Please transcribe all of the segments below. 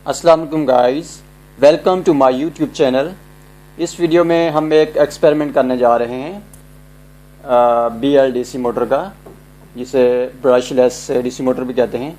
अस्सलाम वालेकुम guys, welcome to my YouTube channel. इस वीडियो में हम एक एक्सपेरिमेंट करने जा रहे हैं BLDC मोटर का, जिसे ब्रशलेस डीसी मोटर भी कहते हैं।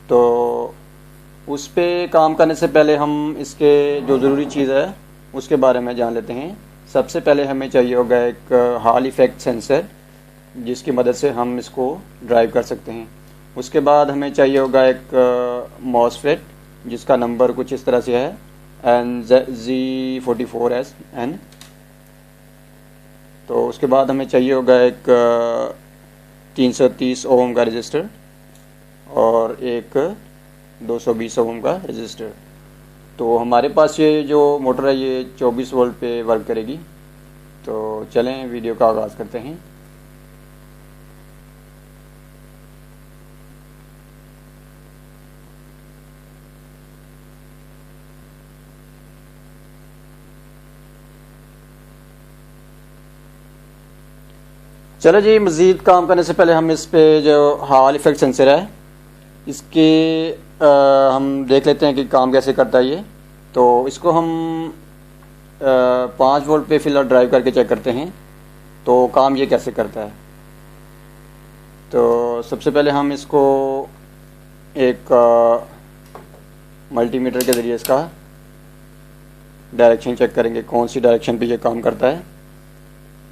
तो उस पे काम करने से पहले हम इसके जो ज़रूरी चीज़ है उसके बारे में जान लेते हैं। सबसे पहले हमें चाहिए होगा एक हॉल इफ़ेक्ट सेंसर, जिसकी मदद से हम इसको ड्राइव कर सकते हैं। उसके बाद हमें चाहिए होगा एक मॉसफेट, जिसका नंबर कुछ इस तरह से है NZ44SN। तो उसके बाद हमें चाहिए होगा एक 330 ओम का रजिस्टर और एक 220 ओम का रजिस्टर। तो हमारे पास ये जो मोटर है ये 24 वोल्ट पे वर्क करेगी। तो चलें वीडियो का आगाज़ करते हैं। चलो जी, मज़ीद काम करने से पहले हम इस पे जो हॉल इफ़ेक्ट सेंसर है इसके हम देख लेते हैं कि काम कैसे करता है ये। तो इसको हम 5 वोल्ट पे फ़िलहाल ड्राइव करके चेक करते हैं तो काम ये कैसे करता है। तो सबसे पहले हम इसको एक मल्टीमीटर के ज़रिए इसका डायरेक्शन चेक करेंगे, कौन सी डायरेक्शन पे ये काम करता है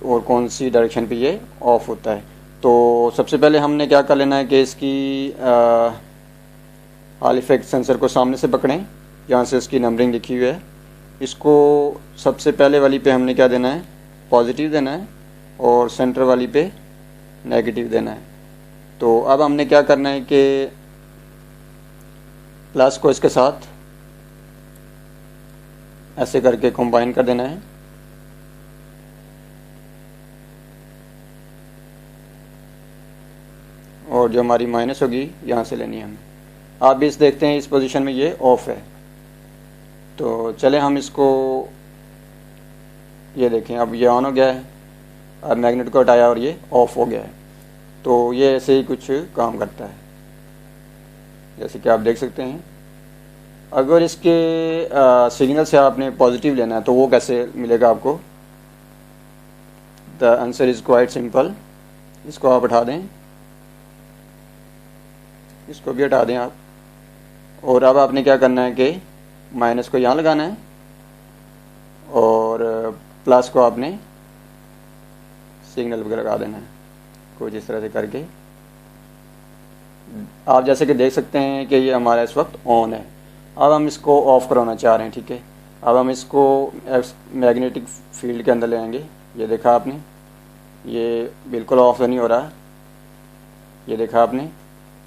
और कौन सी डायरेक्शन पे ये ऑफ होता है। तो सबसे पहले हमने क्या कर लेना है कि इसकी हॉल इफ़ेक्ट सेंसर को सामने से पकड़ें, जहाँ से इसकी नंबरिंग लिखी हुई है। इसको सबसे पहले वाली पे हमने क्या देना है, पॉजिटिव देना है, और सेंटर वाली पे नेगेटिव देना है। तो अब हमने क्या करना है कि प्लस को इसके साथ ऐसे करके कंबाइन कर देना है, और जो हमारी माइनस होगी यहाँ से लेनी है हमें। आप भी इस देखते हैं इस पोजीशन में ये ऑफ है। तो चले हम इसको, ये देखें अब ये ऑन हो गया है। अब मैग्नेट को हटाया और ये ऑफ हो गया है। तो ये ऐसे ही कुछ काम करता है, जैसे कि आप देख सकते हैं। अगर इसके सिग्नल से आपने पॉजिटिव लेना है तो वो कैसे मिलेगा आपको। The answer is quite simple. इसको आप हटा दें, इसको भी हटा दें आप, और अब आपने क्या करना है कि माइनस को यहाँ लगाना है और प्लस को आपने सिग्नल पर लगा देना है, कुछ इस तरह से करके। आप जैसे कि देख सकते हैं कि ये हमारा इस वक्त ऑन है। अब हम इसको ऑफ़ कराना चाह रहे हैं, ठीक है। अब हम इसको मैग्नेटिक फील्ड के अंदर ले आएंगे। ये देखा आपने, ये बिल्कुल ऑफ तो नहीं हो रहा। ये देखा आपने,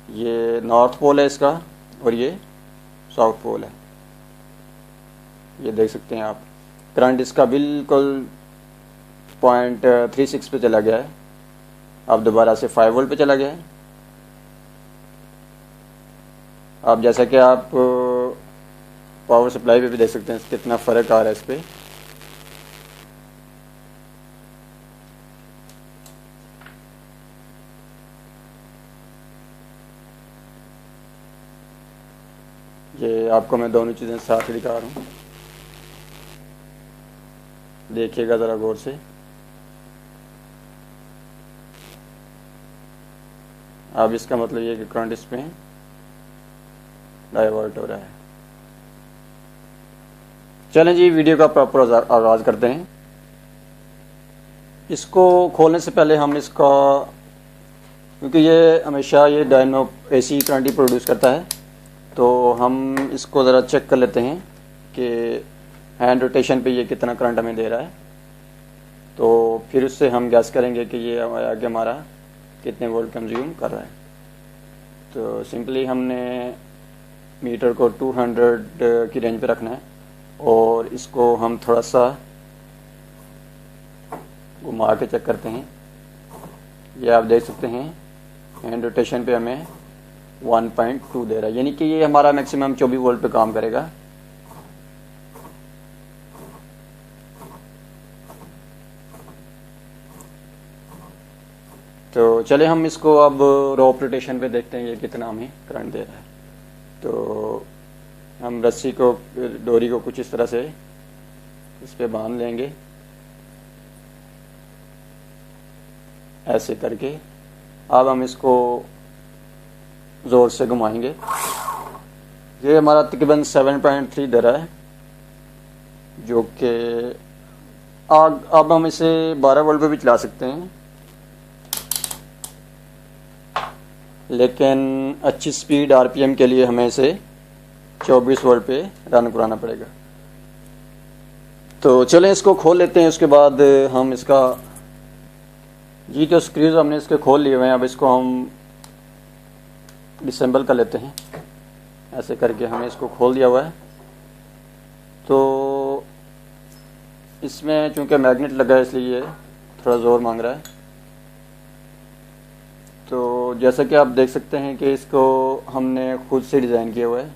ये नॉर्थ पोल है इसका और ये साउथ पोल है। ये देख सकते हैं आप। करंट इसका बिल्कुल 0.36 पे चला गया है। अब दोबारा से 5 वोल्ट पे चला गया है। अब जैसा कि आप पावर सप्लाई पे भी देख सकते हैं कितना फ़र्क आ रहा है इस पर। ये आपको मैं दोनों चीज़ें साथ ही दिखा रहा हूँ, देखिएगा ज़रा गौर से। अब इसका मतलब ये कि करंट इसमें डाइवर्ट हो रहा है। चलें जी, वीडियो का प्रॉपर आगाज़ करते हैं। इसको खोलने से पहले हम इसका, क्योंकि ये हमेशा ये डायनो AC करंट ही प्रोड्यूस करता है, तो हम इसको ज़रा चेक कर लेते हैं कि हैंड रोटेशन पे ये कितना करंट हमें दे रहा है। तो फिर उससे हम गैस करेंगे कि ये आगे हमारा कितने वोल्ट कंज्यूम कर रहा है। तो सिंपली हमने मीटर को 200 की रेंज पे रखना है और इसको हम थोड़ा सा घुमा के चेक करते हैं। ये आप देख सकते हैं हैंड रोटेशन पे हमें 1.2 दे रहा है, यानी कि ये हमारा मैक्सिमम 24 वोल्ट पे काम करेगा। तो चले हम इसको अब रॉप रोटेशन पे देखते हैं ये कितना हमें करंट दे रहा है। तो हम रस्सी को, डोरी को कुछ इस तरह से इस पे बांध लेंगे, ऐसे करके। अब हम इसको ज़ोर से घुमाएंगे। ये हमारा तकरीबन 7.3 दर है, जो कि अब हम इसे 12 वोल्ट पे भी चला सकते हैं, लेकिन अच्छी स्पीड आरपीएम के लिए हमें इसे 24 वोल्ट पे रन कराना पड़ेगा। तो चलें इसको खोल लेते हैं। उसके बाद हम इसका जी जो स्क्रूज हमने इसके खोल लिए हुए हैं, अब इसको हम डिसेंबल कर लेते हैं। ऐसे करके हमने इसको खोल दिया हुआ है। तो इसमें चूंकि मैग्नेट लगा है इसलिए थोड़ा ज़ोर मांग रहा है। तो जैसा कि आप देख सकते हैं कि इसको हमने खुद से डिज़ाइन किया हुआ है।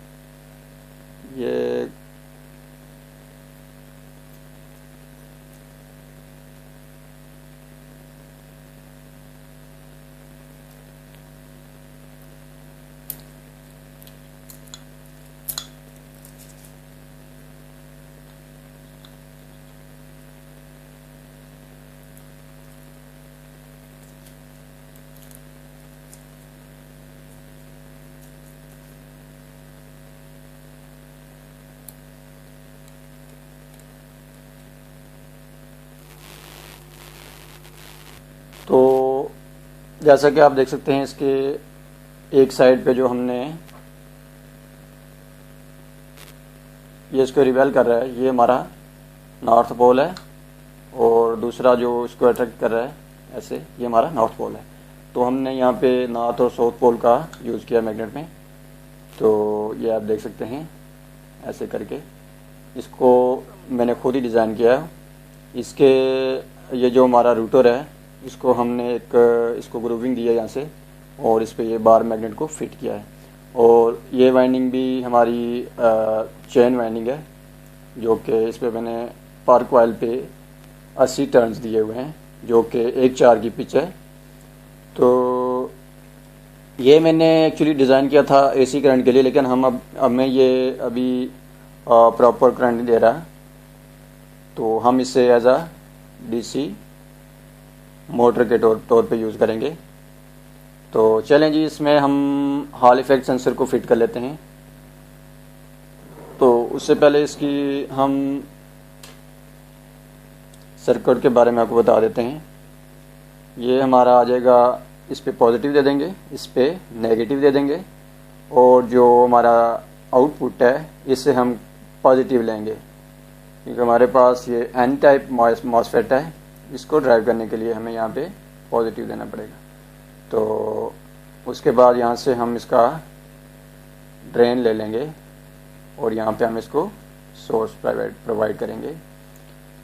ये तो जैसा कि आप देख सकते हैं, इसके एक साइड पे जो हमने ये इसको रिवेल कर रहा है, ये हमारा नॉर्थ पोल है, और दूसरा जो इसको अट्रैक्ट कर रहा है ऐसे, ये हमारा नॉर्थ पोल है। तो हमने यहाँ पे नॉर्थ और साउथ पोल का यूज़ किया मैग्नेट में। तो ये आप देख सकते हैं ऐसे करके। इसको मैंने खुद ही डिज़ाइन किया है। इसके ये जो हमारा रूटर है, इसको हमने इसको ग्रूविंग दिया यहाँ से, और इस पे ये बार मैग्नेट को फिट किया है। और ये वाइंडिंग भी हमारी चेन वाइंडिंग है, जो कि इस पे मैंने पर कॉइल पे 80 टर्न्स दिए हुए हैं, जो कि 1/4 की पिच है। तो ये मैंने एक्चुअली डिज़ाइन किया था एसी करंट के लिए, लेकिन अब हमें ये अभी प्रॉपर करंट नहीं दे रहा, तो हम इसे एज अ डीसी मोटर के तौर पे यूज़ करेंगे। तो चलें जी, इसमें हम हॉल इफेक्ट सेंसर को फिट कर लेते हैं। तो उससे पहले इसकी हम सर्किट के बारे में आपको बता देते हैं। ये हमारा आ जाएगा, इस पे पॉजिटिव दे देंगे, इस पे नेगेटिव दे देंगे, और जो हमारा आउटपुट है इसे हम पॉजिटिव लेंगे, क्योंकि हमारे पास ये एन टाइप मॉसफेट है। इसको ड्राइव करने के लिए हमें यहाँ पे पॉजिटिव देना पड़ेगा। तो उसके बाद यहाँ से हम इसका ड्रेन ले लेंगे, और यहाँ पे हम इसको सोर्स प्रोवाइड करेंगे।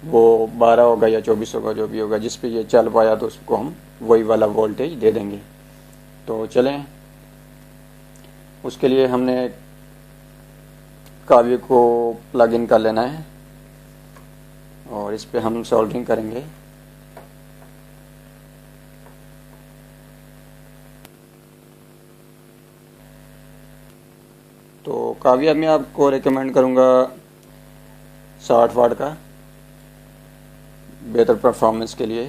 वो 12 होगा या 24 होगा, जो भी होगा, जिस पे ये चल पाया तो उसको हम वही वाला वोल्टेज दे देंगे। तो चलें, उसके लिए हमने काव्य को प्लग इन कर लेना है, और इस पे हम सोल्डरिंग करेंगे। तो काव्य मैं आपको रेकमेंड करूँगा 60 वाट का, बेहतर परफॉर्मेंस के लिए।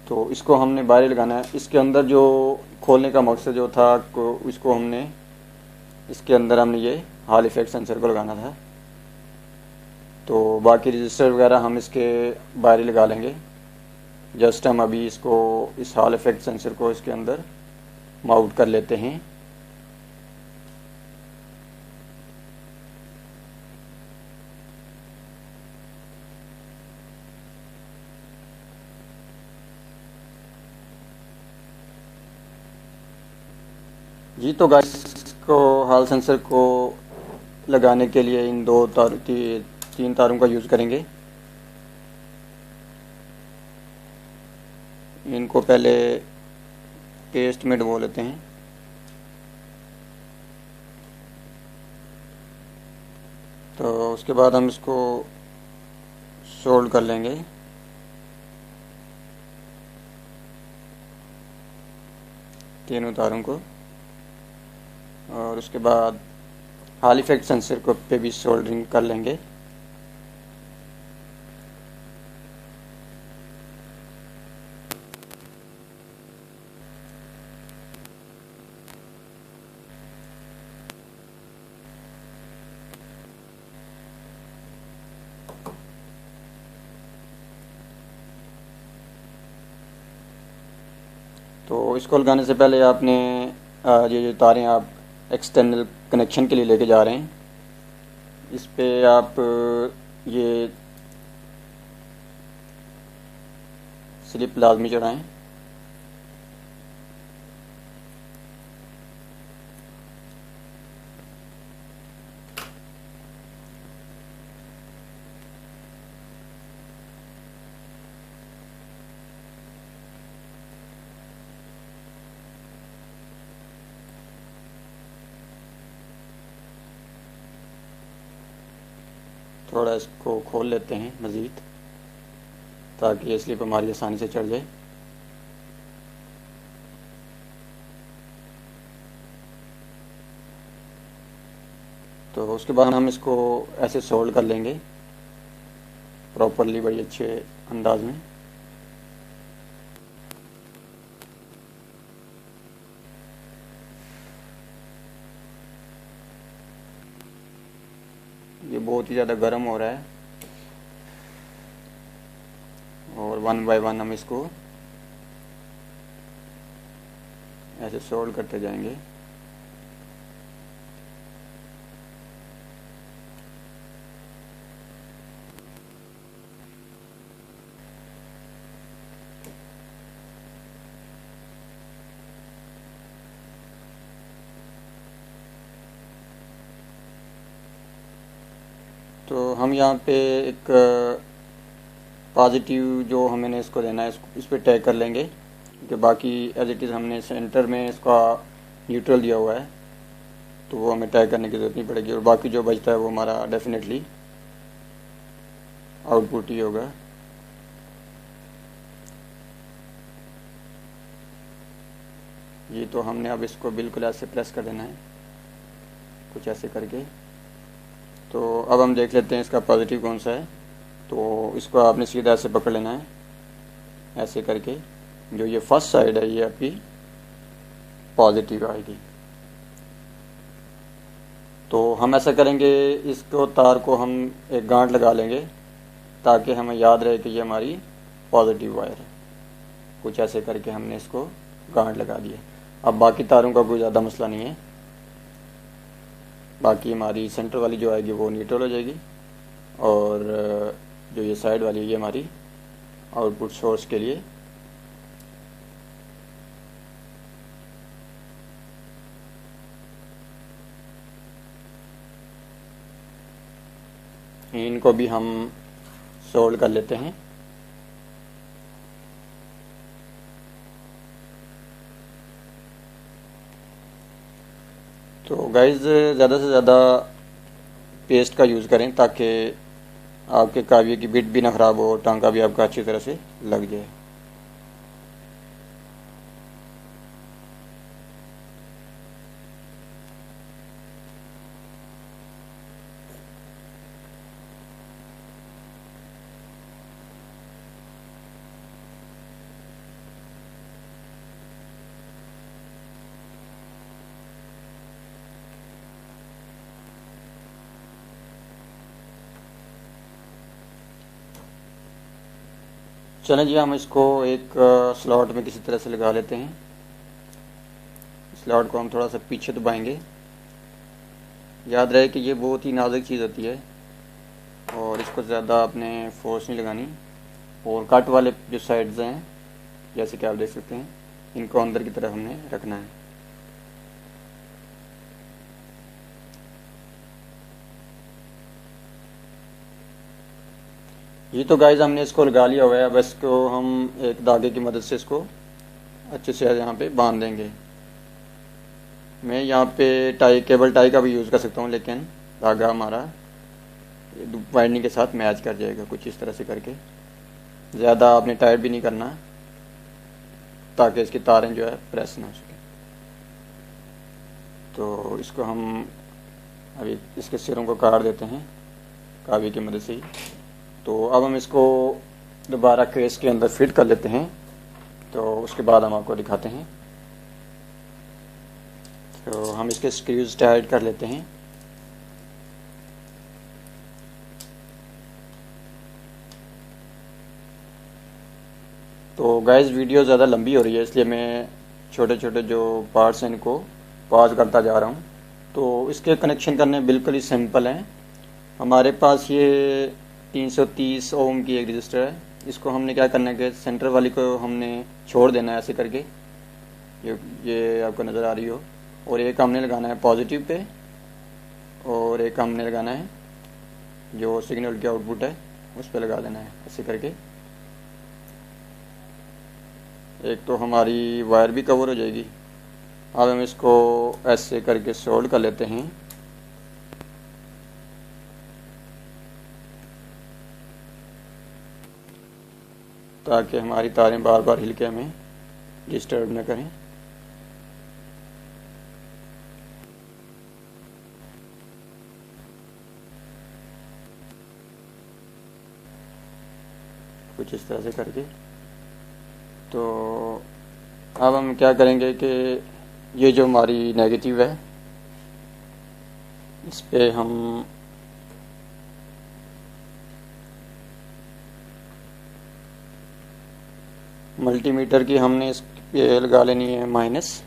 तो इसको हमने बाहर लगाना है। इसके अंदर जो खोलने का मकसद जो था, इसको हमने इसके अंदर हमने ये हॉल इफेक्ट सेंसर को लगाना था। तो बाकी रजिस्टर वगैरह हम इसके बाहर लगा लेंगे। जस्ट हम अभी इसको, इस हॉल इफेक्ट सेंसर को इसके अंदर माउंट कर लेते हैं। जी तो गाइस, को हॉल सेंसर को लगाने के लिए इन तीन तारों का यूज़ करेंगे। इनको पहले पेस्ट में डुबो लेते हैं। तो उसके बाद हम इसको सोल्ड कर लेंगे। तीनों तारों को और उसके बाद हॉल इफेक्ट सेंसर को पे भी सोल्डरिंग कर लेंगे। तो इसको लगाने से पहले आपने ये जो तारें आप एक्सटर्नल कनेक्शन के लिए लेके जा रहे हैं, इस पे आप ये स्लिप लाजमी चढ़ाएं। थोड़ा इसको खोल लेते हैं मज़ीद, ताकि ये स्लिप हमारी आसानी से चढ़ जाए। तो उसके बाद हम इसको ऐसे सोल्ड कर लेंगे प्रॉपरली, बड़ी अच्छे अंदाज में। ये बहुत ही ज़्यादा गर्म हो रहा है और वन बाय वन हम इसको ऐसे सोल्ड करते जाएंगे। तो हम यहाँ पे एक पॉजिटिव जो हमें इसको देना है इस पर टैग कर लेंगे, क्योंकि बाकी एज इट इज़ हमने सेंटर में इसका न्यूट्रल दिया हुआ है, तो वो हमें टैग करने की ज़रूरत नहीं पड़ेगी। और बाकी जो बचता है वो हमारा डेफिनेटली आउटपुट ही होगा। ये तो हमने अब इसको बिल्कुल ऐसे प्रेस कर देना है, कुछ ऐसे करके। तो अब हम देख लेते हैं इसका पॉजिटिव कौन सा है। तो इसको आपने सीधा ऐसे पकड़ लेना है, ऐसे करके। जो ये फर्स्ट साइड है ये आपकी पॉजिटिव आएगी। तो हम ऐसा करेंगे, इसको तार को हम एक गांठ लगा लेंगे ताकि हमें याद रहे कि ये हमारी पॉजिटिव वायर है। कुछ ऐसे करके हमने इसको गांठ लगा दिया। अब बाकी तारों का कोई ज़्यादा मसला नहीं है, बाकी हमारी सेंटर वाली जो आएगी वो न्यूट्रल हो जाएगी, और जो ये साइड वाली है ये हमारी आउटपुट सोर्स के लिए। इनको भी हम सोल्ड कर लेते हैं। तो गाइज़ ज़्यादा से ज़्यादा पेस्ट का यूज़ करें ताकि आपके काविये की बिट भी ना ख़राब हो, टांका भी आपका अच्छी तरह से लग जाए। चलें जी, हम इसको एक स्लॉट में किसी तरह से लगा लेते हैं। स्लॉट को हम थोड़ा सा पीछे दबाएंगे। याद रहे कि ये बहुत ही नाजुक चीज़ होती है और इसको ज़्यादा आपने फोर्स नहीं लगानी। और कट वाले जो साइड्स हैं, जैसे कि आप देख सकते हैं, इनको अंदर की तरफ हमने रखना है। ये तो गाइज हमने इसको लगा लिया हुआ है। अब इसको हम एक धागे की मदद से इसको अच्छे से यहाँ पे बांध देंगे। मैं यहाँ पे केबल टाई का भी यूज़ कर सकता हूँ, लेकिन धागा हमारा वाइंडिंग के साथ मैच कर जाएगा। कुछ इस तरह से करके, ज़्यादा आपने टाइट भी नहीं करना ताकि इसकी तारें जो है प्रेस ना हो सके। तो इसको हम अभी इसके सिरों को काट देते हैं कावी की मदद से ही। तो अब हम इसको दोबारा केस के अंदर फिट कर लेते हैं, तो उसके बाद हम आपको दिखाते हैं। तो हम इसके स्क्रूज टाइट कर लेते हैं। तो गाइस वीडियो ज़्यादा लंबी हो रही है, इसलिए मैं छोटे छोटे जो पार्ट्स हैं इनको पॉज करता जा रहा हूँ। तो इसके कनेक्शन करने बिल्कुल ही सिंपल हैं। हमारे पास ये 330 ओम की एक रजिस्टर है। इसको हमने क्या करना है कि सेंटर वाली को हमने छोड़ देना है ऐसे करके, ये आपको नज़र आ रही हो। और एक हमने लगाना है पॉजिटिव पे, और एक हमने लगाना है जो सिग्नल की आउटपुट है उस पर लगा देना है ऐसे करके। एक तो हमारी वायर भी कवर हो जाएगी। अब हम इसको ऐसे करके सोल्ड कर लेते हैं। ताकि हमारी तारें बार बार हिल के हमें डिस्टर्ब न करें। कुछ इस तरह से करके। तो अब हम क्या करेंगे कि ये जो हमारी नेगेटिव है इस पे हम मल्टीमीटर की हमने इस पे लगा लेनी है माइनस।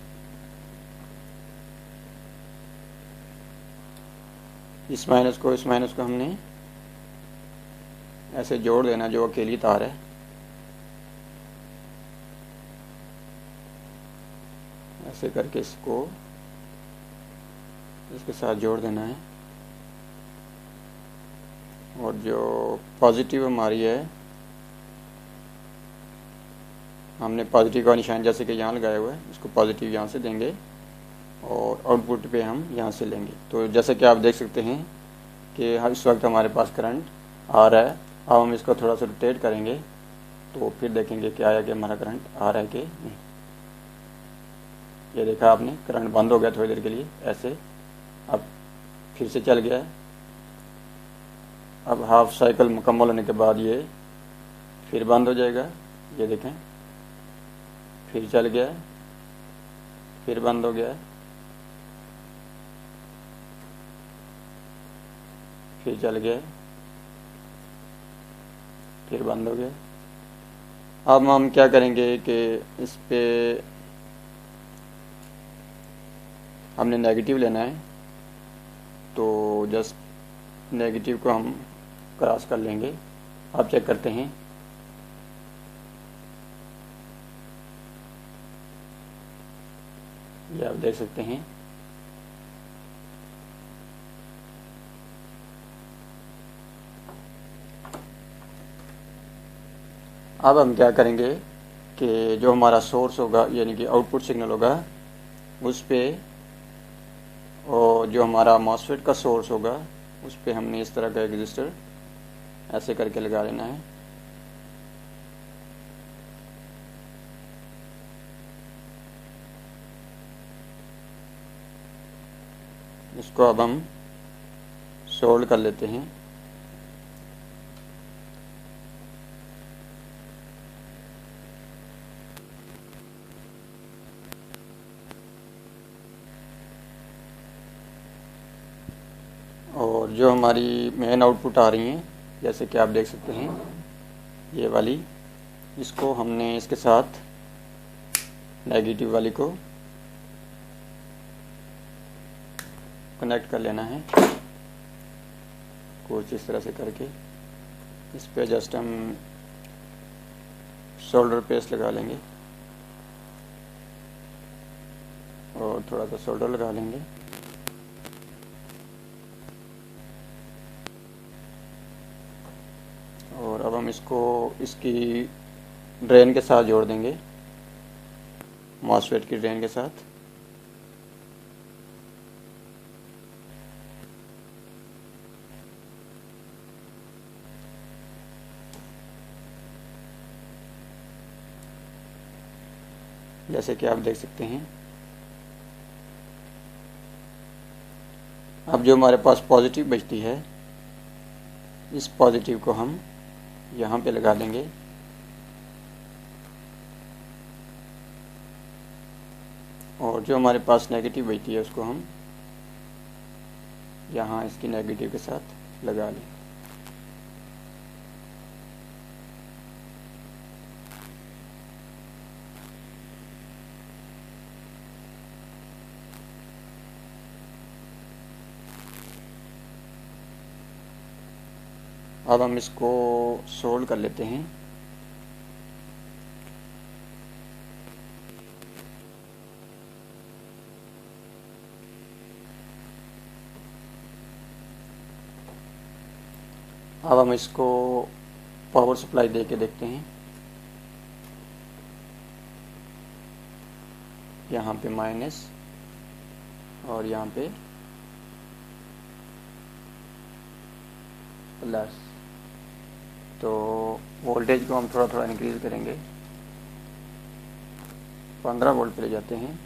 इस माइनस को हमने ऐसे जोड़ देना जो अकेली तार है। ऐसे करके इसको इसके साथ जोड़ देना है। और जो पॉजिटिव हमारी है, हमने पॉजिटिव का निशान जैसे कि यहाँ लगाया हुआ है, इसको पॉजिटिव यहाँ से देंगे और आउटपुट पे हम यहाँ से लेंगे। तो जैसे कि आप देख सकते हैं कि इस वक्त हमारे पास करंट आ रहा है। अब हम इसको थोड़ा सा रोटेट करेंगे तो फिर देखेंगे क्या है कि हमारा करंट आ रहा है कि नहीं। ये देखा आपने, करंट बंद हो गया थोड़ी देर के लिए ऐसे, अब फिर से चल गया है। अब हाफ साइकिल मुकम्मल होने के बाद ये फिर बंद हो जाएगा। ये देखें, फिर चल गया है, फिर बंद हो गया है, फिर चल गया है, फिर बंद हो गया। अब हम क्या करेंगे कि इस पे हमने नेगेटिव लेना है, तो जस्ट नेगेटिव को हम क्रॉस कर लेंगे। अब चेक करते हैं। ये आप देख सकते हैं। अब हम क्या करेंगे कि जो हमारा सोर्स होगा यानी कि आउटपुट सिग्नल होगा उस पे, और जो हमारा मॉसफेट का सोर्स होगा उस पे हमने इस तरह का एक रजिस्टर ऐसे करके लगा लेना है। इसको अब हम सोल्ड कर लेते हैं। और जो हमारी मेन आउटपुट आ रही हैं जैसे कि आप देख सकते हैं ये वाली, इसको हमने इसके साथ नेगेटिव वाली को कनेक्ट कर लेना है कुछ इस तरह से करके। इस पे जस्ट हम सोल्डर पेस्ट लगा लेंगे और थोड़ा सा सोल्डर लगा लेंगे। और अब हम इसको इसकी ड्रेन के साथ जोड़ देंगे, मॉसफेट की ड्रेन के साथ। जैसे कि आप देख सकते हैं अब जो हमारे पास पॉजिटिव बचती है, इस पॉजिटिव को हम यहाँ पे लगा देंगे और जो हमारे पास नेगेटिव बचती है उसको हम यहाँ इसकी नेगेटिव के साथ लगा लें। अब हम इसको सोल्ड कर लेते हैं। अब हम इसको पावर सप्लाई दे के देखते हैं। यहाँ पे माइनस और यहाँ पे प्लस, तो वोल्टेज को हम थोड़ा थोड़ा इंक्रीज करेंगे, 15 वोल्ट पे ले जाते हैं।